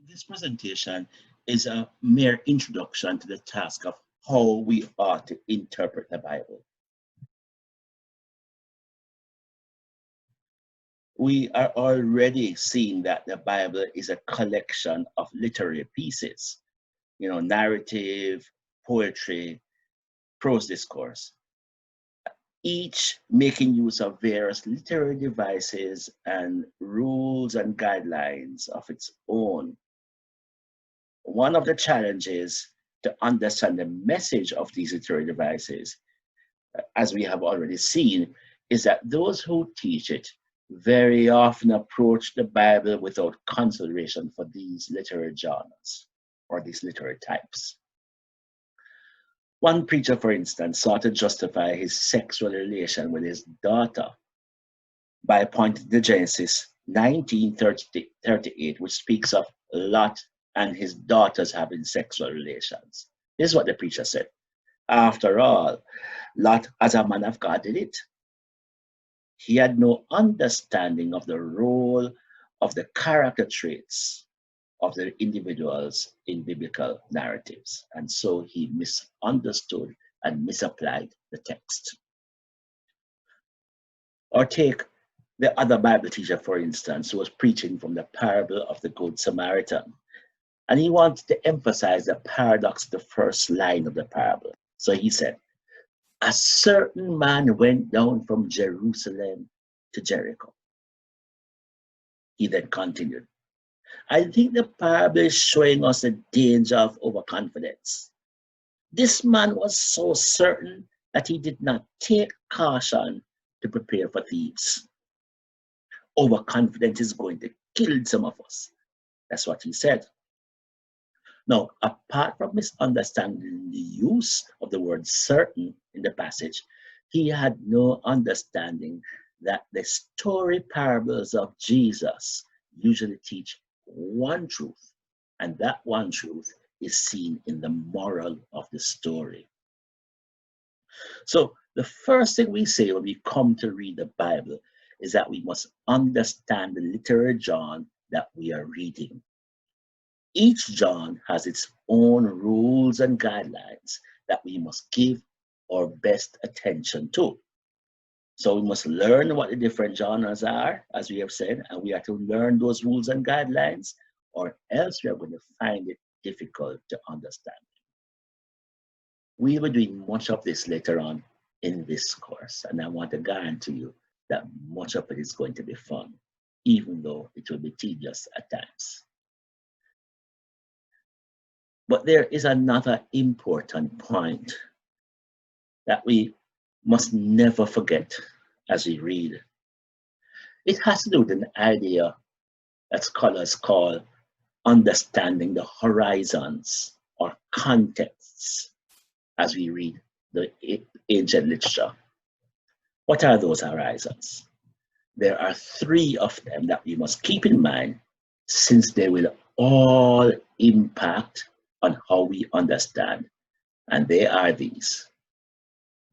This presentation is a mere introduction to the task of how we ought to interpret the Bible. We are already seeing that the Bible is a collection of literary pieces, narrative, poetry, prose discourse, each making use of various literary devices and rules and guidelines of its own. One of the challenges to understand the message of these literary devices, as we have already seen, is that those who teach it very often approach the Bible without consideration for these literary genres or these literary types. One preacher, for instance, sought to justify his sexual relation with his daughter by pointing to Genesis 19:38, which speaks of Lot and his daughters having sexual relations. This is what the preacher said. After all, Lot, as a man of God, did it. He had no understanding of the role of the character traits of the individuals in biblical narratives, and so he misunderstood and misapplied the text. Or take the other Bible teacher, for instance, who was preaching from the parable of the Good Samaritan. And he wanted to emphasize the paradox of the first line of the parable. So he said, a certain man went down from Jerusalem to Jericho. He then continued, I think the parable is showing us the danger of overconfidence. This man was so certain that he did not take caution to prepare for thieves. Overconfidence is going to kill some of us. That's what he said. Now, apart from misunderstanding the use of the word certain in the passage, he had no understanding that the story parables of Jesus usually teach one truth, and that one truth is seen in the moral of the story. So the first thing we say when we come to read the Bible is that we must understand the literary genre that we are reading. Each genre has its own rules and guidelines that we must give our best attention to. So we must learn what the different genres are, as we have said, and we have to learn those rules and guidelines, or else we are going to find it difficult to understand. We will be doing much of this later on in this course, and I want to guarantee you that much of it is going to be fun, even though it will be tedious at times. But there is another important point that we must never forget as we read. It has to do with an idea that scholars call understanding the horizons or contexts as we read the ancient literature. What are those horizons? There are three of them that we must keep in mind, since they will all impact on how we understand. And they are these: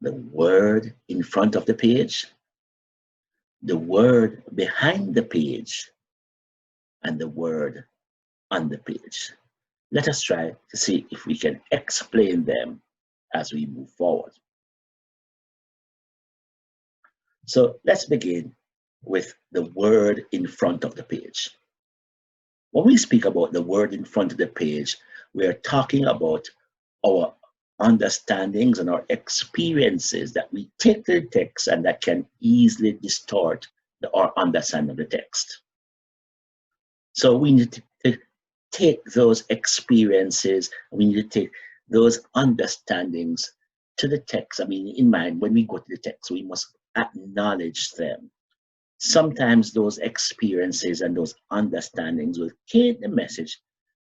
the word in front of the page, the word behind the page, and the word on the page. Let us try to see if we can explain them as we move forward. So let's begin with the word in front of the page. When we speak about the word in front of the page, we are talking about our understandings and our experiences that we take to the text and that can easily distort our understanding of the text. So we need to take those experiences, we need to take those understandings to the text. In mind, when we go to the text, we must acknowledge them. Sometimes those experiences and those understandings will take the message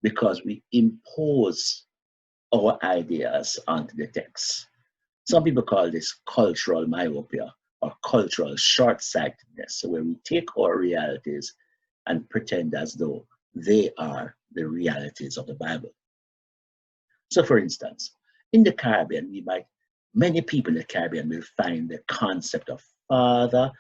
because we impose our ideas onto the text. Some people call this cultural myopia or cultural short-sightedness, where we take our realities and pretend as though they are the realities of the Bible. So for instance, in the Caribbean, many people in the Caribbean will find the concept of father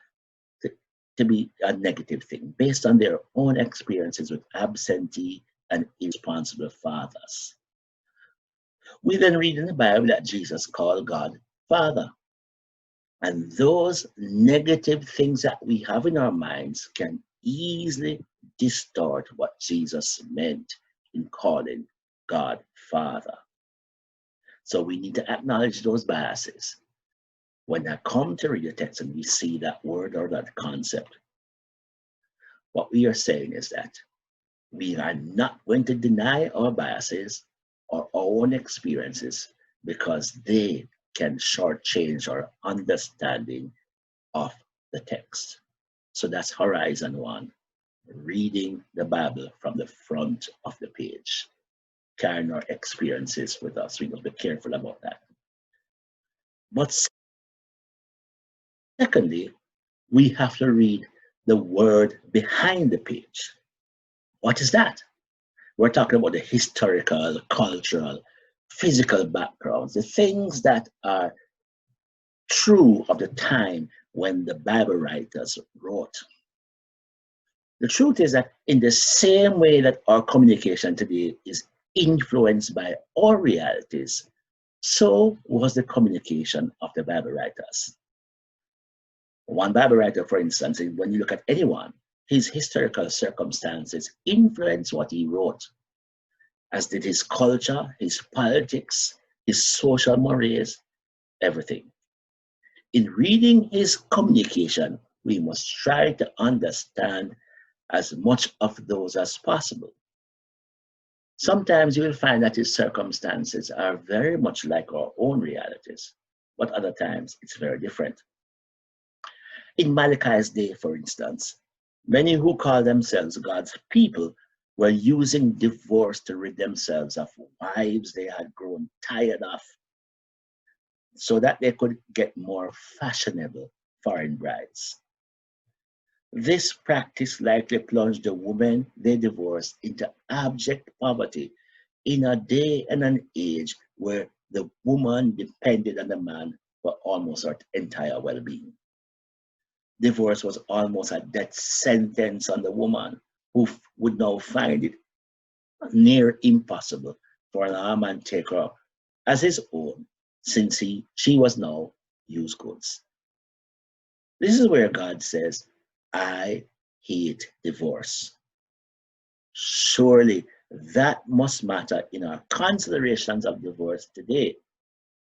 to be a negative thing based on their own experiences with absentee and irresponsible fathers. We then read in the Bible that Jesus called God Father. And those negative things that we have in our minds can easily distort what Jesus meant in calling God Father. So we need to acknowledge those biases. When I come to read the text and we see that word or that concept, what we are saying is that we are not going to deny our biases or our own experiences because they can shortchange our understanding of the text. So that's Horizon 1, reading the Bible from the front of the page, carrying our experiences with us. We must be careful about that. But secondly, we have to read the word behind the page. What is that? We're talking about the historical, cultural, physical backgrounds, the things that are true of the time when the Bible writers wrote. The truth is that in the same way that our communication today is influenced by our realities, so was the communication of the Bible writers. One Bible writer, for instance, when you look at anyone, his historical circumstances influence what he wrote, as did his culture, his politics, his social mores, everything. In reading his communication, we must try to understand as much of those as possible. Sometimes you will find that his circumstances are very much like our own realities, but other times it's very different. In Malachi's day, for instance, many who call themselves God's people were using divorce to rid themselves of wives they had grown tired of so that they could get more fashionable foreign brides. This practice likely plunged the women they divorced into abject poverty in a day and an age where the woman depended on the man for almost her entire well-being. Divorce was almost a death sentence on the woman, who would now find it near impossible for a man to take her as his own, since she was now used goods. This is where God says, I hate divorce. Surely that must matter in our considerations of divorce today,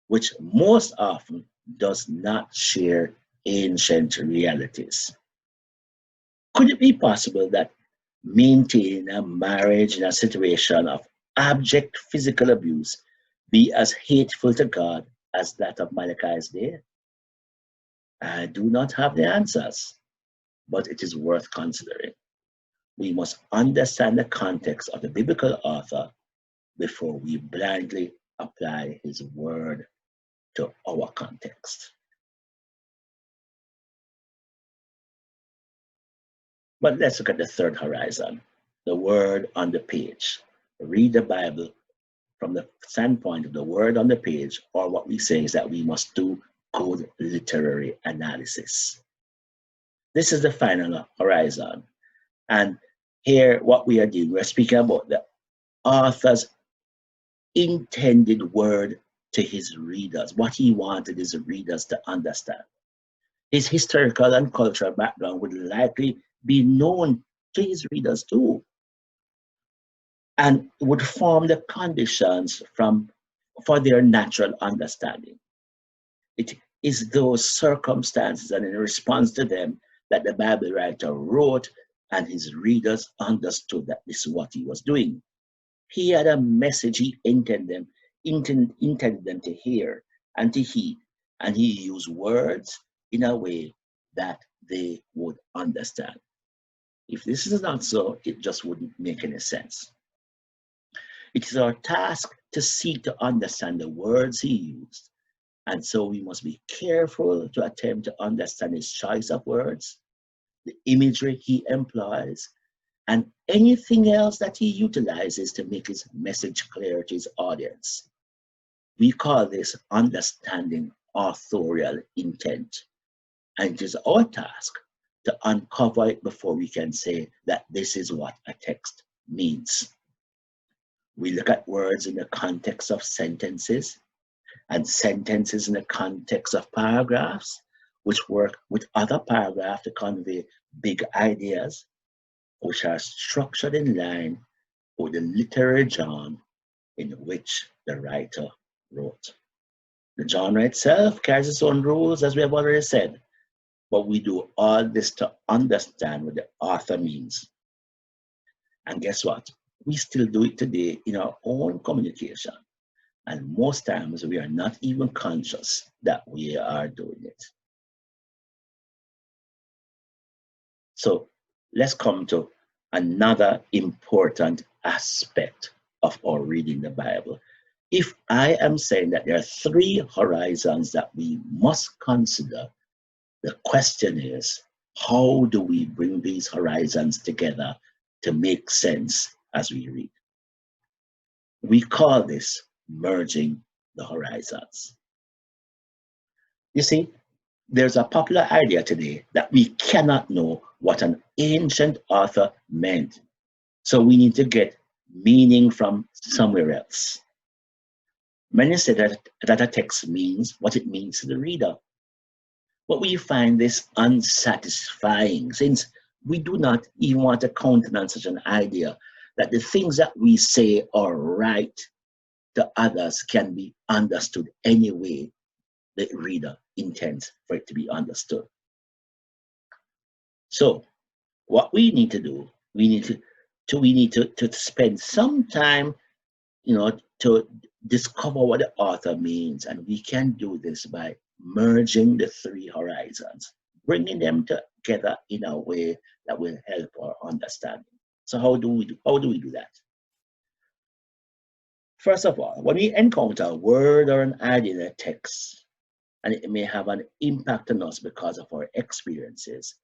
which most often does not share ancient realities. Could it be possible that maintaining a marriage in a situation of abject physical abuse be as hateful to God as that of Malachi's day? I do not have the answers, but it is worth considering. We must understand the context of the biblical author before we blindly apply his word to our context. But let's look at the third horizon, the word on the page. Read the Bible from the standpoint of the word on the page, or what we say is that we must do good literary analysis. This is the final horizon. And here, what we are doing, we're speaking about the author's intended word to his readers, what he wanted his readers to understand. His historical and cultural background would likely be known to his readers too, and would form the conditions for their natural understanding. It is those circumstances and in response to them that the Bible writer wrote, and his readers understood that this is what he was doing. He had a message he intended them to hear and to heed, and he used words in a way that they would understand. If this is not so, it just wouldn't make any sense. It is our task to seek to understand the words he used, and so we must be careful to attempt to understand his choice of words, the imagery he employs, and anything else that he utilizes to make his message clear to his audience. We call this understanding authorial intent, and it is our task to uncover it before we can say that this is what a text means. We look at words in the context of sentences and sentences in the context of paragraphs, which work with other paragraphs to convey big ideas, which are structured in line with the literary genre in which the writer wrote. The genre itself carries its own rules, as we have already said, but we do all this to understand what the author means. And guess what? We still do it today in our own communication. And most times we are not even conscious that we are doing it. So let's come to another important aspect of our reading the Bible. If I am saying that there are three horizons that we must consider, the question is, how do we bring these horizons together to make sense as we read? We call this merging the horizons. You see, there's a popular idea today that we cannot know what an ancient author meant, so we need to get meaning from somewhere else. Many say that a text means what it means to the reader. But we find this unsatisfying, since we do not even want to countenance such an idea that the things that we say are right to others can be understood any way the reader intends for it to be understood. So what we need to do, we need to spend some time, to discover what the author means, and we can do this by merging the three horizons, bringing them together in a way that will help our understanding. So how do we do that? First of all, when we encounter a word or an idea in a text, and it may have an impact on us because of our experiences,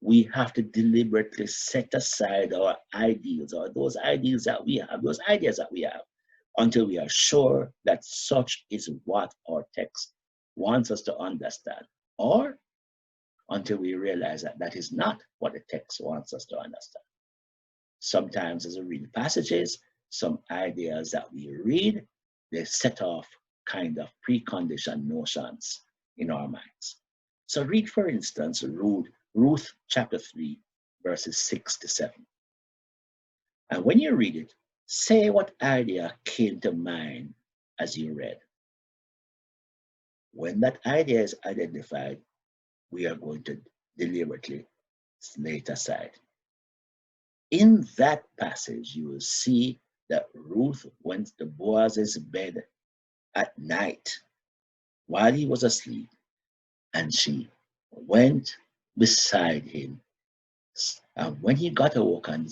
we have to deliberately set aside our ideals, or those ideas that we have, until we are sure that such is what our text wants us to understand, or until we realize that that is not what the text wants us to understand. Sometimes as we read passages, some ideas that we read, they set off kind of preconditioned notions in our minds. So read, for instance, Ruth chapter 3, verses 6 to 7. And when you read it, say what idea came to mind as you read. When that idea is identified, we are going to deliberately lay it aside. In that passage, you will see that Ruth went to Boaz's bed at night while he was asleep, and she went beside him. And when he got awoke and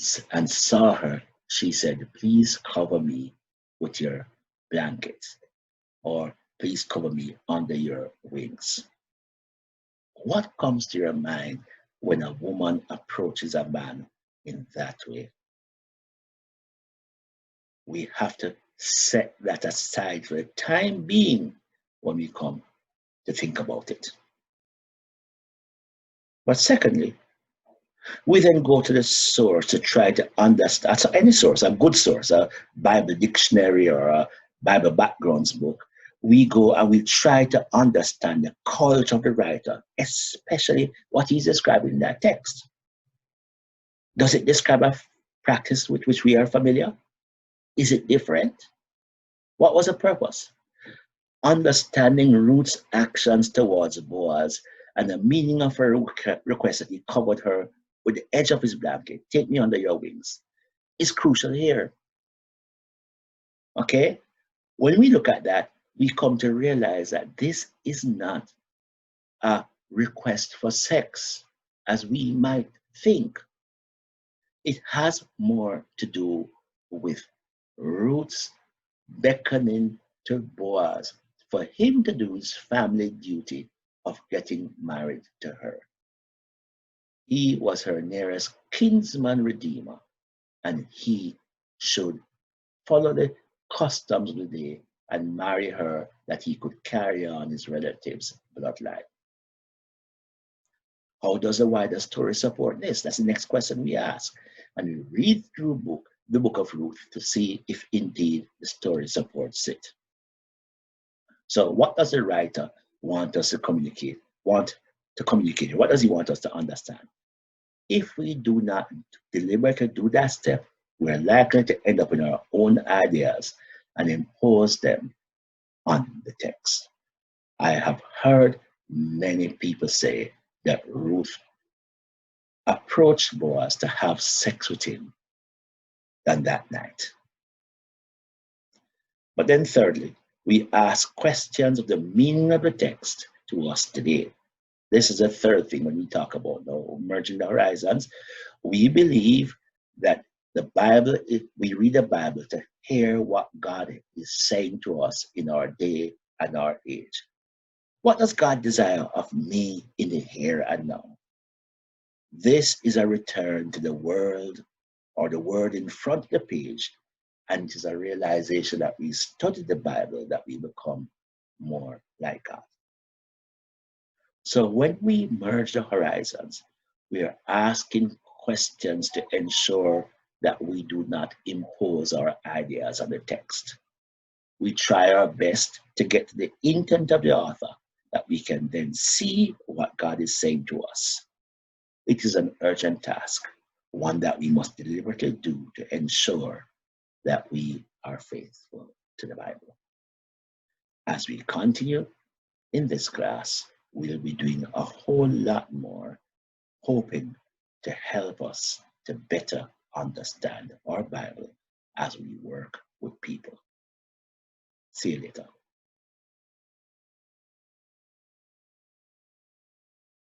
saw her, she said, "Please cover me with your blanket," or "Please cover me under your wings." What comes to your mind when a woman approaches a man in that way? We have to set that aside for the time being when we come to think about it. But secondly, we then go to the source to try to understand, so any source, a good source, a Bible dictionary or a Bible backgrounds book. We go and we try to understand the culture of the writer, especially what he's describing in that text. Does it describe a practice with which we are familiar? Is it different? What was the purpose? Understanding Ruth's actions towards Boaz and the meaning of her request that he covered her with the edge of his blanket, "Take me under your wings," is crucial here. Okay? When we look at that, we come to realize that this is not a request for sex, as we might think. It has more to do with Ruth's beckoning to Boaz for him to do his family duty of getting married to her. He was her nearest kinsman redeemer, and he should follow the customs of the day and marry her that he could carry on his relatives' bloodline. How does the wider story support this? That's the next question we ask. And we read through the book, the book of Ruth to see if indeed the story supports it. So, what does the writer want us to communicate? What does he want us to understand? If we do not deliberately do that step, we're likely to end up in our own ideas and impose them on the text. I have heard many people say that Ruth approached Boaz to have sex with him than that night. But then, thirdly, we ask questions of the meaning of the text to us today. This is the third thing when we talk about now merging the horizons. We believe that the Bible, we read the Bible to hear what God is saying to us in our day and our age. What does God desire of me in the here and now? This is a return to the world or the word in front of the page, and it is a realization that we study the Bible that we become more like God. So when we merge the horizons, we are asking questions to ensure that we do not impose our ideas on the text. We try our best to get to the intent of the author that we can then see what God is saying to us. It is an urgent task, one that we must deliberately do to ensure that we are faithful to the Bible. As we continue in this class, we'll be doing a whole lot more, hoping to help us to better understand our Bible as we work with people. See you later.